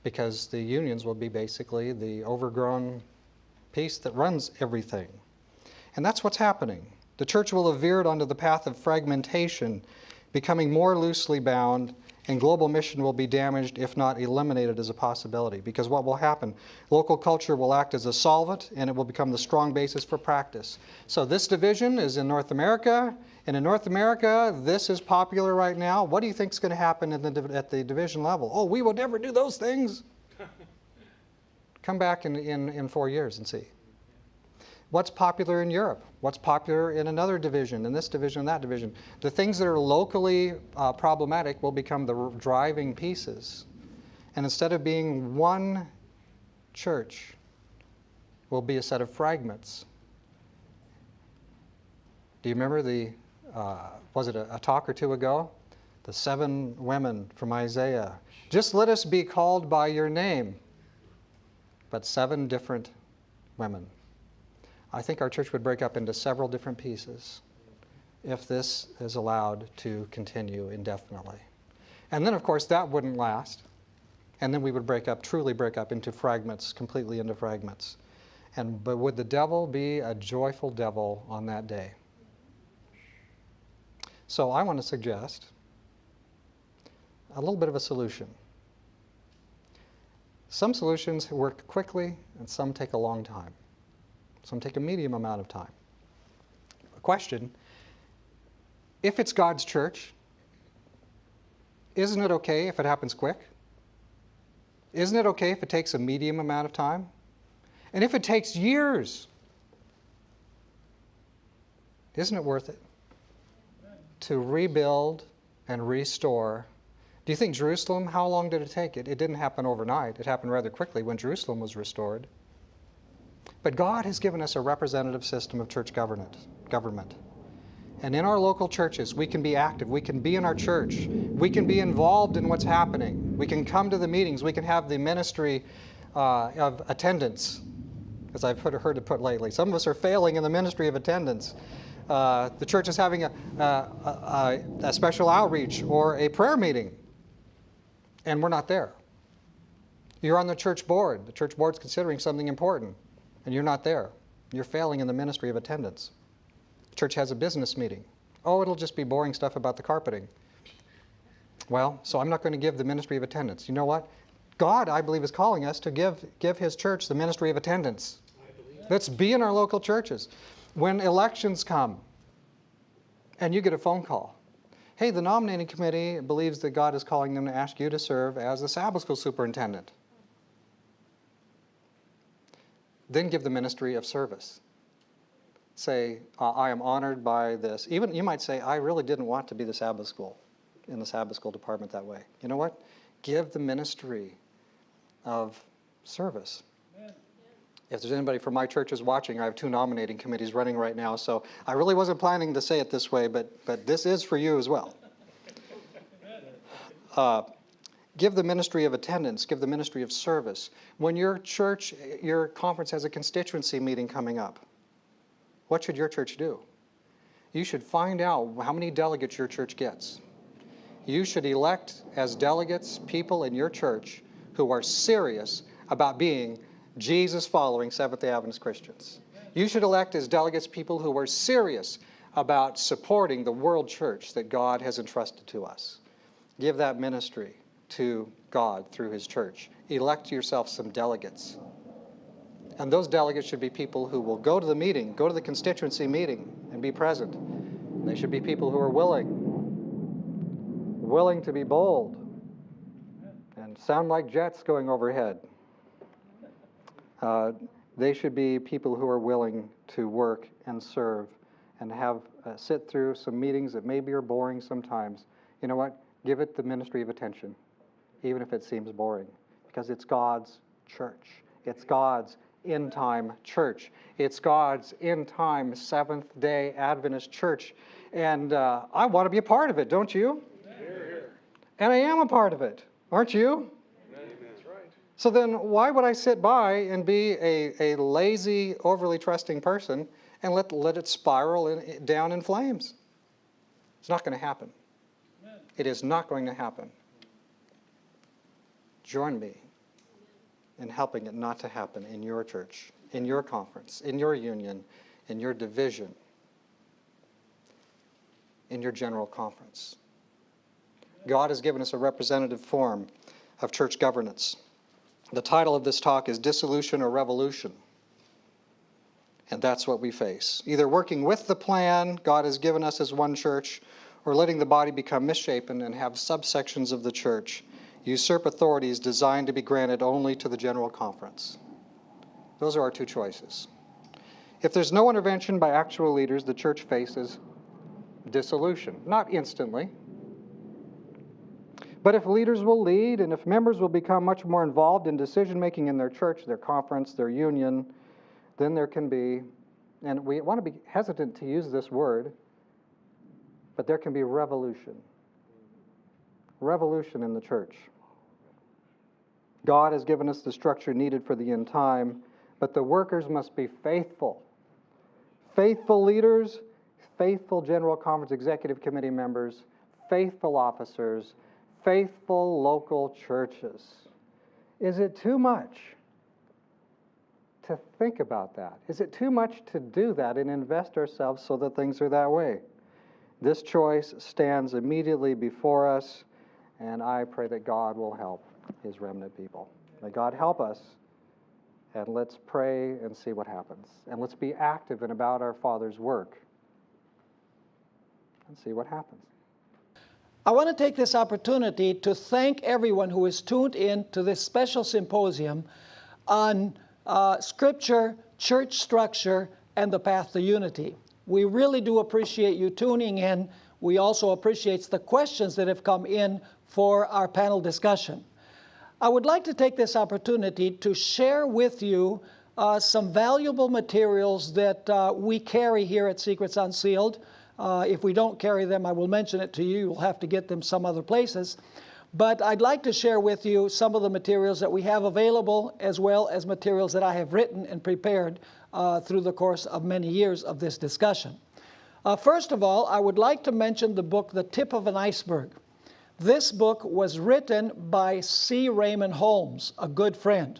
because the unions will be basically the overgrown piece that runs everything. And that's what's happening. The church will have veered onto the path of fragmentation, becoming more loosely bound, and global mission will be damaged, if not eliminated, as a possibility. Because what will happen? Local culture will act as a solvent, and it will become the strong basis for practice. So this division is in North America, and in North America, this is popular right now. What do you think is going to happen at the division level? Oh, we will never do those things. Come back in 4 years and see. What's popular in Europe? What's popular in another division, in this division, and that division? The things that are locally problematic will become the driving pieces. And instead of being one church, will be a set of fragments. Do you remember was it a talk or two ago? The 7 women from Isaiah. Just let us be called by your name. But 7 different women. I think our church would break up into several different pieces if this is allowed to continue indefinitely. And then, of course, that wouldn't last. And then we would truly break up into fragments, completely into fragments. But would the devil be a joyful devil on that day? So I want to suggest a little bit of a solution. Some solutions work quickly, and some take a long time. Some take a medium amount of time. A question, if it's God's church, isn't it okay if it happens quick? Isn't it okay if it takes a medium amount of time? And if it takes years, isn't it worth it to rebuild and restore? Do you think Jerusalem, how long did it take? It didn't happen overnight. It happened rather quickly when Jerusalem was restored. But God has given us a representative system of church government. And in our local churches, we can be active. We can be in our church. We can be involved in what's happening. We can come to the meetings. We can have the ministry of attendance, as I've heard it put lately. Some of us are failing in the ministry of attendance. The church is having a special outreach or a prayer meeting, and we're not there. You're on the church board. The church board's considering something important, and you're not there. You're failing in the ministry of attendance. Church has a business meeting. Oh, it'll just be boring stuff about the carpeting. Well, so I'm not going to give the ministry of attendance. You know what? God, I believe, is calling us to give His church the ministry of attendance. Let's be in our local churches. When elections come and you get a phone call, hey, the nominating committee believes that God is calling them to ask you to serve as the Sabbath school superintendent. Then give the ministry of service. Say, I am honored by this. Even you might say, I really didn't want to be the Sabbath school, in the Sabbath school department that way. You know what? Give the ministry of service. Amen. If there's anybody from my churches watching, I have 2 nominating committees running right now, so I really wasn't planning to say it this way, but this is for you as well. Give the ministry of attendance, give the ministry of service. When your church, your conference has a constituency meeting coming up, what should your church do? You should find out how many delegates your church gets. You should elect as delegates people in your church who are serious about being Jesus-following Seventh-day Adventist Christians. You should elect as delegates people who are serious about supporting the world church that God has entrusted to us. Give that ministry to God through His church. Elect yourself some delegates. And those delegates should be people who will go to the meeting, go to the constituency meeting and be present. They should be people who are willing to be bold and sound like jets going overhead. They should be people who are willing to work and serve and have sit through some meetings that maybe are boring sometimes. You know what? Give it the ministry of attention, even if it seems boring, because it's God's church. It's God's end-time church. It's God's end-time Seventh-day Adventist church. And I want to be a part of it, don't you? Hear, hear. And I am a part of it, aren't you? Amen. That's right. So then why would I sit by and be a lazy, overly trusting person and let it spiral down in flames? It's not going to happen. Amen. It is not going to happen. Join me in helping it not to happen in your church, in your conference, in your union, in your division, in your general conference. God has given us a representative form of church governance. The title of this talk is Dissolution or Revolution. And that's what we face. Either working with the plan God has given us as one church, or letting the body become misshapen and have subsections of the church usurp authorities designed to be granted only to the general conference. Those are our 2 choices. If there's no intervention by actual leaders, the church faces dissolution. Not instantly. But if leaders will lead, and if members will become much more involved in decision-making in their church, their conference, their union, then there can be, and we want to be hesitant to use this word, but there can be revolution. Revolution in the church. God has given us the structure needed for the end time, but the workers must be faithful. Faithful leaders, faithful General Conference Executive Committee members, faithful officers, faithful local churches. Is it too much to think about that? Is it too much to do that and invest ourselves so that things are that way? This choice stands immediately before us, and I pray that God will help His remnant people. May God help us, and let's pray and see what happens. And let's be active and about our Father's work and see what happens. I want to take this opportunity to thank everyone who is tuned in to this special symposium on Scripture, church structure, and the path to unity. We really do appreciate you tuning in. We also appreciate the questions that have come in for our panel discussion. I would like to take this opportunity to share with you some valuable materials that we carry here at Secrets Unsealed. If we don't carry them, I will mention it to you. You'll have to get them some other places. But I'd like to share with you some of the materials that we have available, as well as materials that I have written and prepared through the course of many years of this discussion. First of all, I would like to mention the book, The Tip of an Iceberg. This book was written by C. Raymond Holmes, a good friend.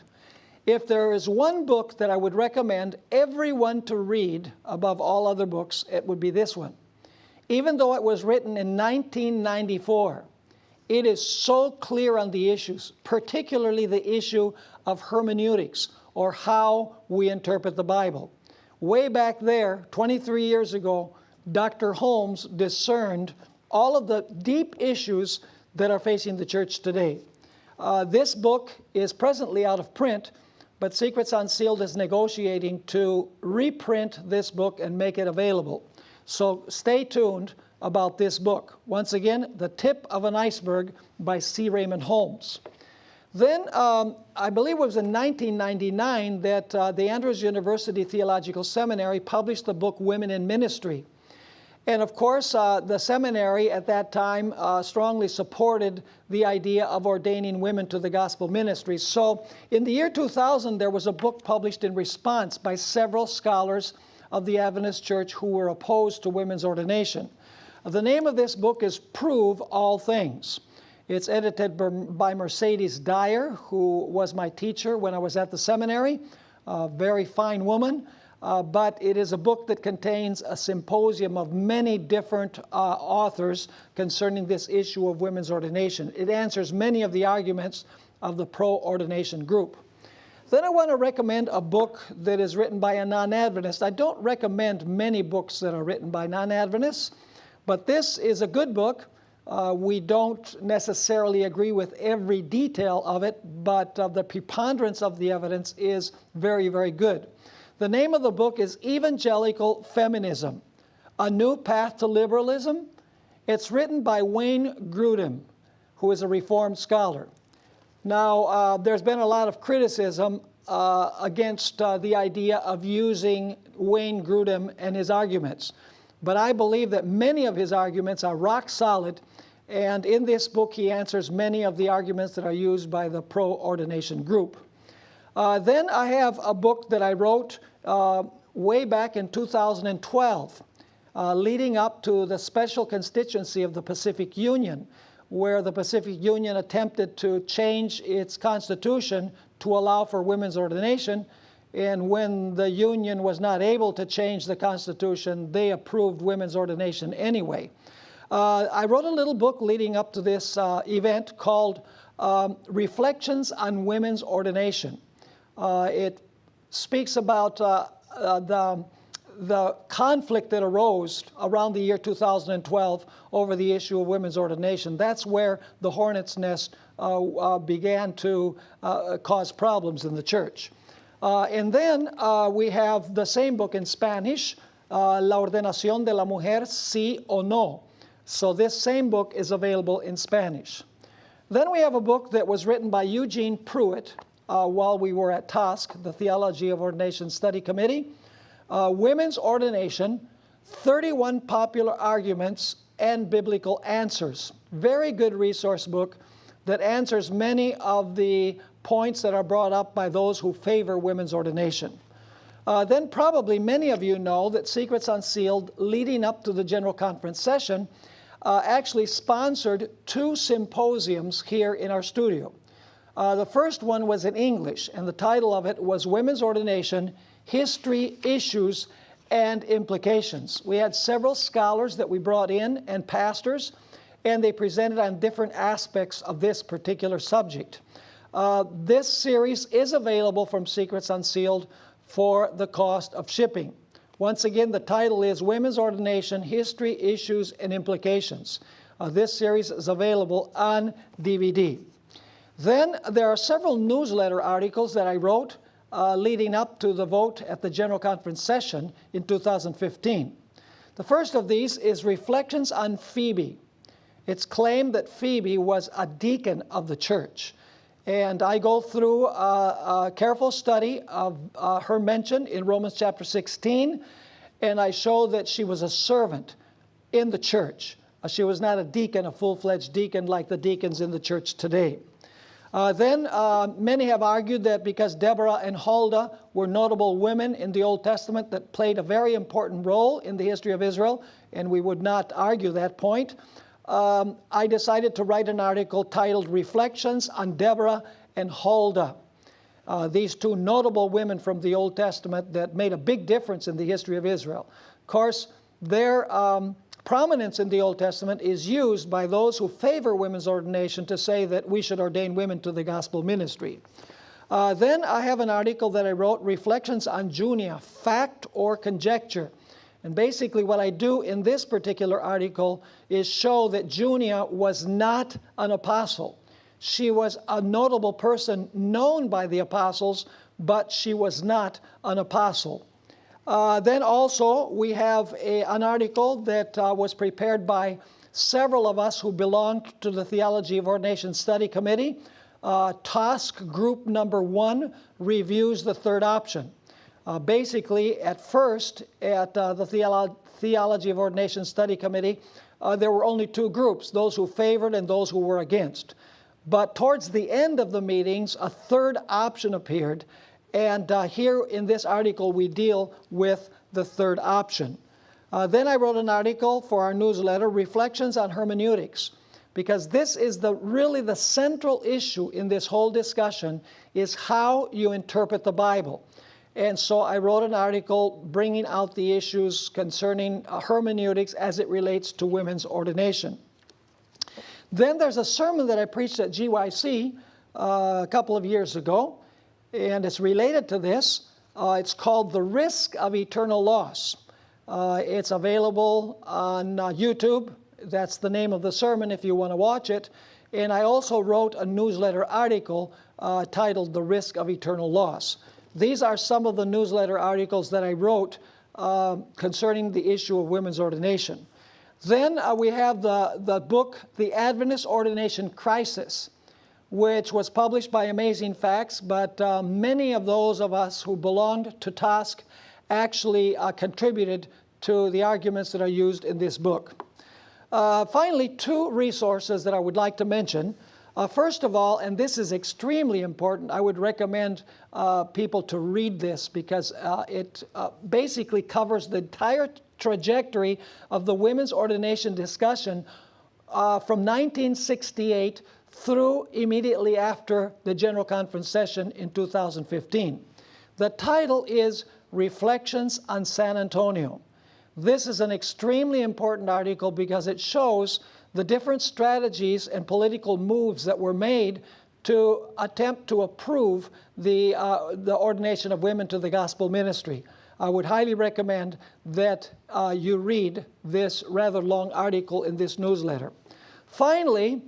If there is one book that I would recommend everyone to read above all other books, it would be this one. Even though it was written in 1994, it is so clear on the issues, particularly the issue of hermeneutics, or how we interpret the Bible. Way back there, 23 years ago, Dr. Holmes discerned all of the deep issues that are facing the church today. This book is presently out of print, but Secrets Unsealed is negotiating to reprint this book and make it available. So stay tuned about this book. Once again, The Tip of an Iceberg by C. Raymond Holmes. Then, I believe it was in 1999 that the Andrews University Theological Seminary published the book Women in Ministry. And of course, the seminary at that time strongly supported the idea of ordaining women to the gospel ministry. So in the year 2000, there was a book published in response by several scholars of the Adventist Church who were opposed to women's ordination. The name of this book is Prove All Things. It's edited by Mercedes Dyer, who was my teacher when I was at the seminary, a very fine woman. But it is a book that contains a symposium of many different authors concerning this issue of women's ordination. It answers many of the arguments of the pro-ordination group. Then I want to recommend a book that is written by a non-Adventist. I don't recommend many books that are written by non-Adventists, but this is a good book. We don't necessarily agree with every detail of it, but the preponderance of the evidence is very, very good. The name of the book is Evangelical Feminism, A New Path to Liberalism. It's written by Wayne Grudem, who is a Reformed scholar. Now, there's been a lot of criticism against the idea of using Wayne Grudem and his arguments. But I believe that many of his arguments are rock solid, and in this book he answers many of the arguments that are used by the pro-ordination group. Then I have a book that I wrote way back in 2012, leading up to the special constituency of the Pacific Union, where the Pacific Union attempted to change its constitution to allow for women's ordination. And when the Union was not able to change the Constitution, they approved women's ordination anyway. I wrote a little book leading up to this event called Reflections on Women's Ordination. It speaks about the conflict that arose around the year 2012 over the issue of women's ordination. That's where the hornet's nest began to cause problems in the church. And then we have the same book in Spanish, La Ordenación de la Mujer, Sí o No. So this same book is available in Spanish. Then we have a book that was written by Eugene Pruitt while we were at TOSC, the Theology of Ordination Study Committee. Women's Ordination, 31 Popular Arguments and Biblical Answers. Very good resource book that answers many of the points that are brought up by those who favor women's ordination. Then probably many of you know that Secrets Unsealed, leading up to the General Conference session, actually sponsored 2 symposiums here in our studio. The first one was in English, and the title of it was Women's Ordination, History, Issues, and Implications. We had several scholars that we brought in and pastors, and they presented on different aspects of this particular subject. This series is available from Secrets Unsealed for the cost of shipping. Once again, the title is Women's Ordination, History, Issues, and Implications. This series is available on DVD. Then there are several newsletter articles that I wrote leading up to the vote at the General Conference session in 2015. The first of these is Reflections on Phoebe. It's claimed that Phoebe was a deacon of the church. And I go through a careful study of her mention in Romans chapter 16, and I show that she was a servant in the church. She was not a deacon, a full-fledged deacon like the deacons in the church today. Then many have argued that because Deborah and Huldah were notable women in the Old Testament that played a very important role in the history of Israel, and we would not argue that point, I decided to write an article titled Reflections on Deborah and Huldah. these two notable women from the Old Testament that made a big difference in the history of Israel. Of course, their prominence in the Old Testament is used by those who favor women's ordination to say that we should ordain women to the gospel ministry. Then I have an article that I wrote, Reflections on Junia, Fact or Conjecture. And basically what I do in this particular article is show that Junia was not an apostle. She was a notable person known by the apostles, but she was not an apostle. Then also we have an article that was prepared by several of us who belonged to the Theology of Ordination Study Committee. Task Group number 1 reviews the third option. Basically, at first, at the Theology of Ordination Study Committee, there were only two groups, those who favored and those who were against. But towards the end of the meetings, a third option appeared, and here in this article we deal with the third option. Then I wrote an article for our newsletter, Reflections on Hermeneutics, because this is really the central issue in this whole discussion, is how you interpret the Bible. And so I wrote an article bringing out the issues concerning hermeneutics as it relates to women's ordination. Then there's a sermon that I preached at GYC a couple of years ago, and it's related to this. It's called The Risk of Eternal Loss. It's available on YouTube. That's the name of the sermon if you want to watch it. And I also wrote a newsletter article titled The Risk of Eternal Loss. These are some of the newsletter articles that I wrote concerning the issue of women's ordination. Then we have the book, The Adventist Ordination Crisis, which was published by Amazing Facts, but many of those of us who belonged to TASC actually contributed to the arguments that are used in this book. Finally, two resources that I would like to mention. First of all, and this is extremely important, I would recommend people to read this because it basically covers the entire trajectory of the women's ordination discussion from 1968 through immediately after the General Conference session in 2015. The title is Reflections on San Antonio. This is an extremely important article because it shows the different strategies and political moves that were made to attempt to approve the ordination of women to the gospel ministry. I would highly recommend that you read this rather long article in this newsletter. Finally,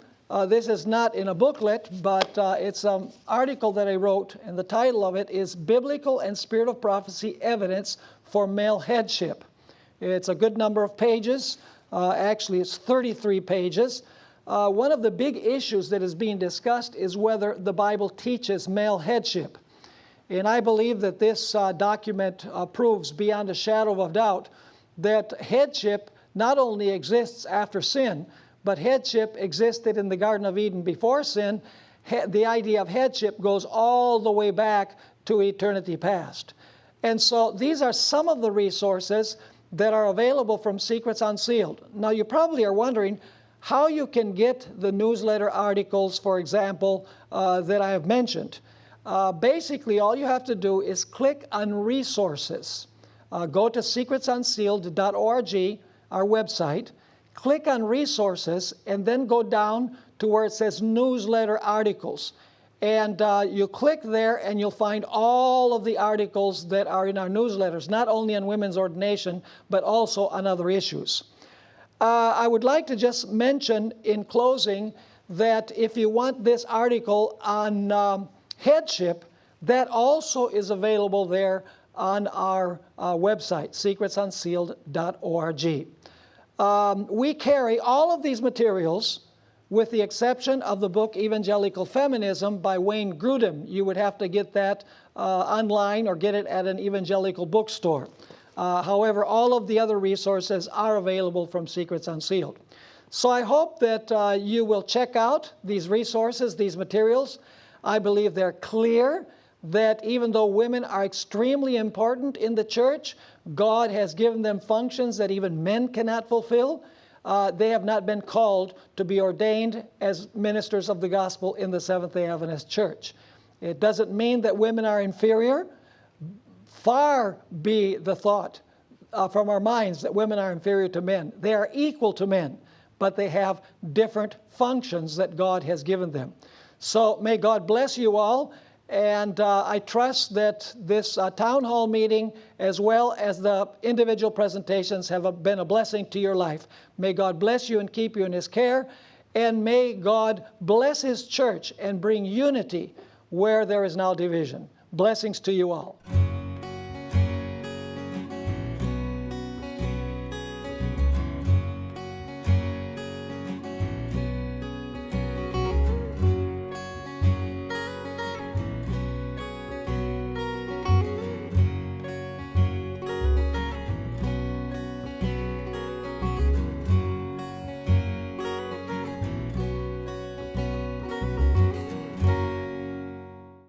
this is not in a booklet, but it's an article that I wrote, and the title of it is Biblical and Spirit of Prophecy Evidence for Male Headship. It's a good number of pages. Actually, it's 33 pages. One of the big issues that is being discussed is whether the Bible teaches male headship. And I believe that this document proves beyond a shadow of doubt that headship not only exists after sin, but headship existed in the Garden of Eden before sin. The idea of headship goes all the way back to eternity past. And so these are some of the resources that are available from Secrets Unsealed. Now you probably are wondering how you can get the newsletter articles, for example, that I have mentioned. Basically, all you have to do is click on Resources. Go to secretsunsealed.org, our website, click on Resources, and then go down to where it says Newsletter Articles. And you click there and you'll find all of the articles that are in our newsletters, not only on women's ordination, but also on other issues. I would like to just mention in closing that if you want this article on headship, that also is available there on our website, secretsunsealed.org. We carry all of these materials with the exception of the book Evangelical Feminism by Wayne Grudem. You would have to get that online or get it at an evangelical bookstore. However, all of the other resources are available from Secrets Unsealed. So I hope that you will check out these resources, these materials. I believe they're clear that even though women are extremely important in the church, God has given them functions that even men cannot fulfill. They have not been called to be ordained as ministers of the gospel in the Seventh-day Adventist Church. It doesn't mean that women are inferior. Far be the thought from our minds that women are inferior to men. They are equal to men, but they have different functions that God has given them. So may God bless you all, and I trust that this town hall meeting, as well as the individual presentations, have been a blessing to your life. May God bless you and keep you in His care, and may God bless His church and bring unity where there is now division. Blessings to you all.